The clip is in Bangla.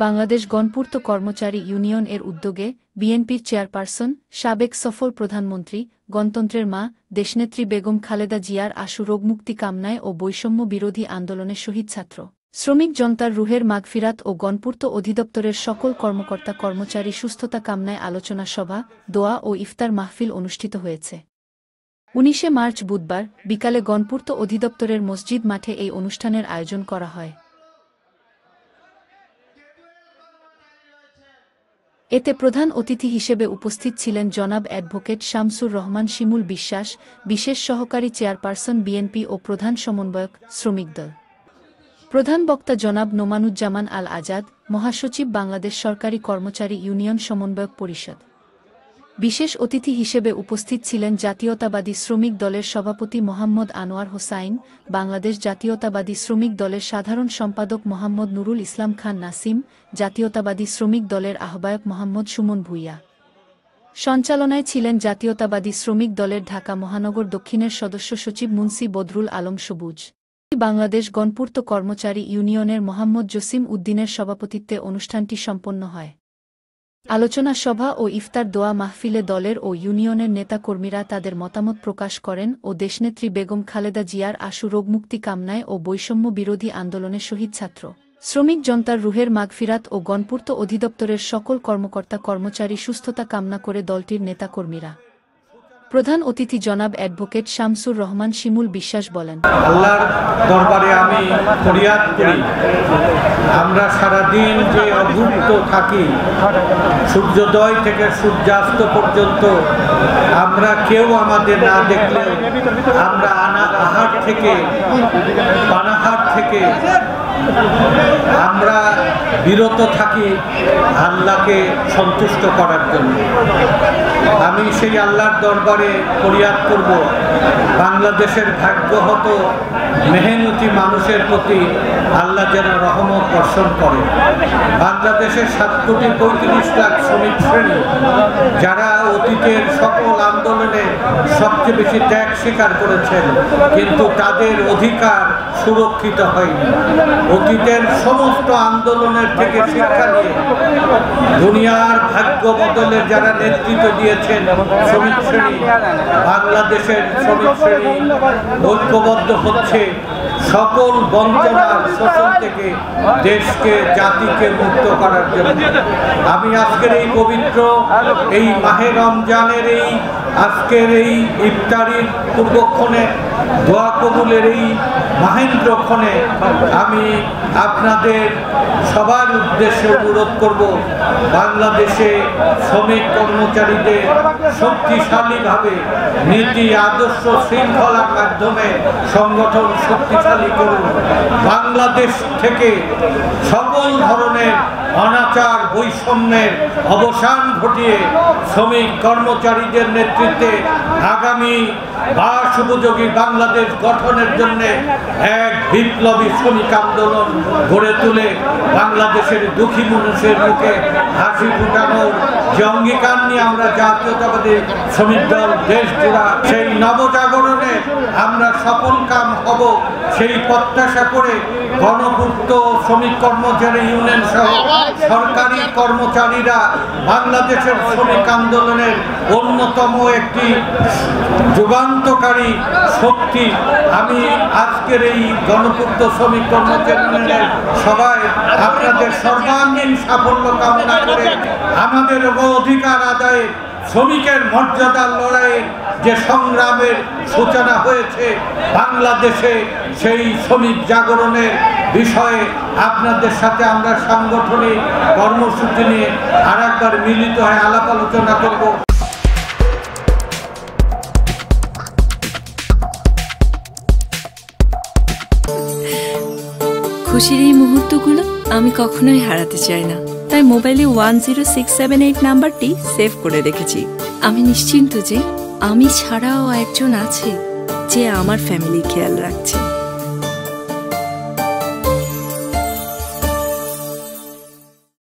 বাংলাদেশ গণপূর্ত কর্মচারী ইউনিয়ন এর উদ্যোগে বিএনপির চেয়ারপারসন, সাবেক সফল প্রধানমন্ত্রী, গণতন্ত্রের মা, দেশনেত্রী বেগম খালেদা জিয়ার আশু রোগমুক্তি কামনায় ও বৈষম্য বিরোধী আন্দোলনে শহীদ ছাত্র শ্রমিক জনতার রুহের মাগফিরাত ও গণপূর্ত অধিদপ্তরের সকল কর্মকর্তা কর্মচারী সুস্থতা কামনায় আলোচনা সভা, দোয়া ও ইফতার মাহফিল অনুষ্ঠিত হয়েছে। ১৯ মার্চ বুধবার বিকালে গণপূর্ত অধিদপ্তরের মসজিদ মাঠে এই অনুষ্ঠানের আয়োজন করা হয়। এতে প্রধান অতিথি হিসেবে উপস্থিত ছিলেন জনাব অ্যাডভোকেট শামসুর রহমান শিমুল বিশ্বাস, বিশেষ সহকারী চেয়ারপারসন বিএনপি ও প্রধান সমন্বয়ক, শ্রমিক দল। প্রধান বক্তা জনাব নোমানুজ্জামান আল আজাদ, মহাসচিব, বাংলাদেশ সরকারি কর্মচারী ইউনিয়ন সমন্বয়ক পরিষদ। বিশেষ অতিথি হিসেবে উপস্থিত ছিলেন জাতীয়তাবাদী শ্রমিক দলের সভাপতি মোহাম্মদ আনোয়ার হোসাইন, বাংলাদেশ জাতীয়তাবাদী শ্রমিক দলের সাধারণ সম্পাদক মোহাম্মদ নুরুল ইসলাম খান নাসিম, জাতীয়তাবাদী শ্রমিক দলের আহ্বায়ক মোহাম্মদ সুমন ভূঁইয়া। সঞ্চালনায় ছিলেন জাতীয়তাবাদী শ্রমিক দলের ঢাকা মহানগর দক্ষিণের সদস্য সচিব মুন্সি বদরুল আলম সবুজ। বাংলাদেশ গণপূর্ত কর্মচারী ইউনিয়নের মোহাম্মদ জসিম উদ্দিনের সভাপতিত্বে অনুষ্ঠানটি সম্পন্ন হয়। আলোচনা সভা ও ইফতার দোয়া মাহফিলে দলের ও ইউনিয়নের নেতাকর্মীরা তাদের মতামত প্রকাশ করেন ও দেশনেত্রী বেগম খালেদা জিয়ার আশু রোগমুক্তি কামনায় ও বৈষম্য বিরোধী আন্দোলনে শহীদ ছাত্র শ্রমিক জনতার রুহের মাগফিরাত ও গণপূর্ত অধিদপ্তরের সকল কর্মকর্তা কর্মচারী সুস্থতা কামনা করে দলটির নেতাকর্মীরা। প্রধান অতিথি জনাব অ্যাডভোকেট শামসুর রহমান শিমুল বিশ্বাস বলেন, আল্লাহর দরবারে আমি ফরিয়াদ করি, আমরা সারাদিন যে অভুক্ত থাকি, সূর্যোদয় থেকে সূর্যাস্ত পর্যন্ত আমরা কেউ আমাদের না দেখলে আমরা আহার থেকে পানাহার থেকে আমরা বিরত থাকি আল্লাহকে সন্তুষ্ট করার জন্য। আমি সেই আল্লাহর দরবারে ফরিয়াদ করব, বাংলাদেশের ভাগ্যহত মেহনতি মানুষের প্রতি আল্লাহ যেন রহমত বর্ষণ করে। বাংলাদেশের 7,35,00,000 শ্রমিক শ্রেণী যারা অতীতের সকল আন্দোলনে সবচেয়ে বেশি ত্যাগ স্বীকার করেছেন, কিন্তু তাদের অধিকার সুরক্ষিত হয়নি। অতীতের সমস্ত আন্দোলনের থেকে শিক্ষা নিয়ে দুনিয়ার ভাগ্য বদলের যারা নেতৃত্ব দিয়েছেন শ্রমিক শ্রেণী, বাংলাদেশের শ্রমিক শ্রেণী ঐক্যবদ্ধ হচ্ছে সকল বঞ্চনার শোষণ থেকে দেশকে, জাতিকে মুক্ত করার জন্য। আমি আজকের এই পবিত্র এই মাহে রমজানের এই আজকের এই ইফতারির পূর্বক্ষণে, দোয়া কবুলের এই মাহেন্দ্রক্ষণে আমি আপনাদের সবার উদ্দেশ্যে অনুরোধ করব, বাংলাদেশে শ্রমিক কর্মচারীদের শক্তিশালীভাবে নীতি, আদর্শ, শৃঙ্খলার মাধ্যমে সংগঠন শক্তিশালী করুন। বাংলাদেশ থেকে সকল ধরনের অনাচার, বৈষম্যের অবসান ঘটিয়ে শ্রমিক কর্মচারীদের নেতৃত্বে আগামী বাস উপযোগী বাংলাদেশ গঠনের জন্য এক বিপ্লবী শ্রমিক আন্দোলন গড়ে তুলে বাংলাদেশের দুঃখী মানুষের মুখে হাসি ফুটানোর যে অঙ্গীকার নিয়ে আমরা জাতীয়তাবাদী শ্রমিক দল দেশ জোড়া সেই নবজাগরণে আমরা সফল কাম হব, সেই প্রত্যাশা করে গণপূর্ত শ্রমিক কর্মচারী ইউনিয়ন সহ সরকারি কর্মচারীরা বাংলাদেশের শ্রমিক আন্দোলনের অন্যতম একটি যুগান্তকারী শক্তি। আমি আজকের এই গণপূর্ত শ্রমিক কর্মচারী ইউনিয়নের সবাই আপনাদের সর্বাঙ্গীন সাফল্য কামনা করে আমাদের অধিকার আদায়ে শ্রমিকের মর্যাদার লড়াইয়ের যে সংগ্রামের সূচনা হয়েছে বাংলাদেশে, সেই শ্রমিক জাগরণের বিষয়ে আপনাদের সাথে আমরা সাংগঠনিক কর্মসূচি নিয়ে আরেকবার মিলিত হয়ে আলাপ আলোচনা করব। খুশির এই মুহূর্তগুলো আমি কখনোই হারাতে চাই না, তাই মোবাইলে 10678 নাম্বারটি সেভ করে রেখেছি। আমি নিশ্চিন্ত যে আমি ছাড়াও একজন আছে যে আমার ফ্যামিলির খেয়াল রাখছে।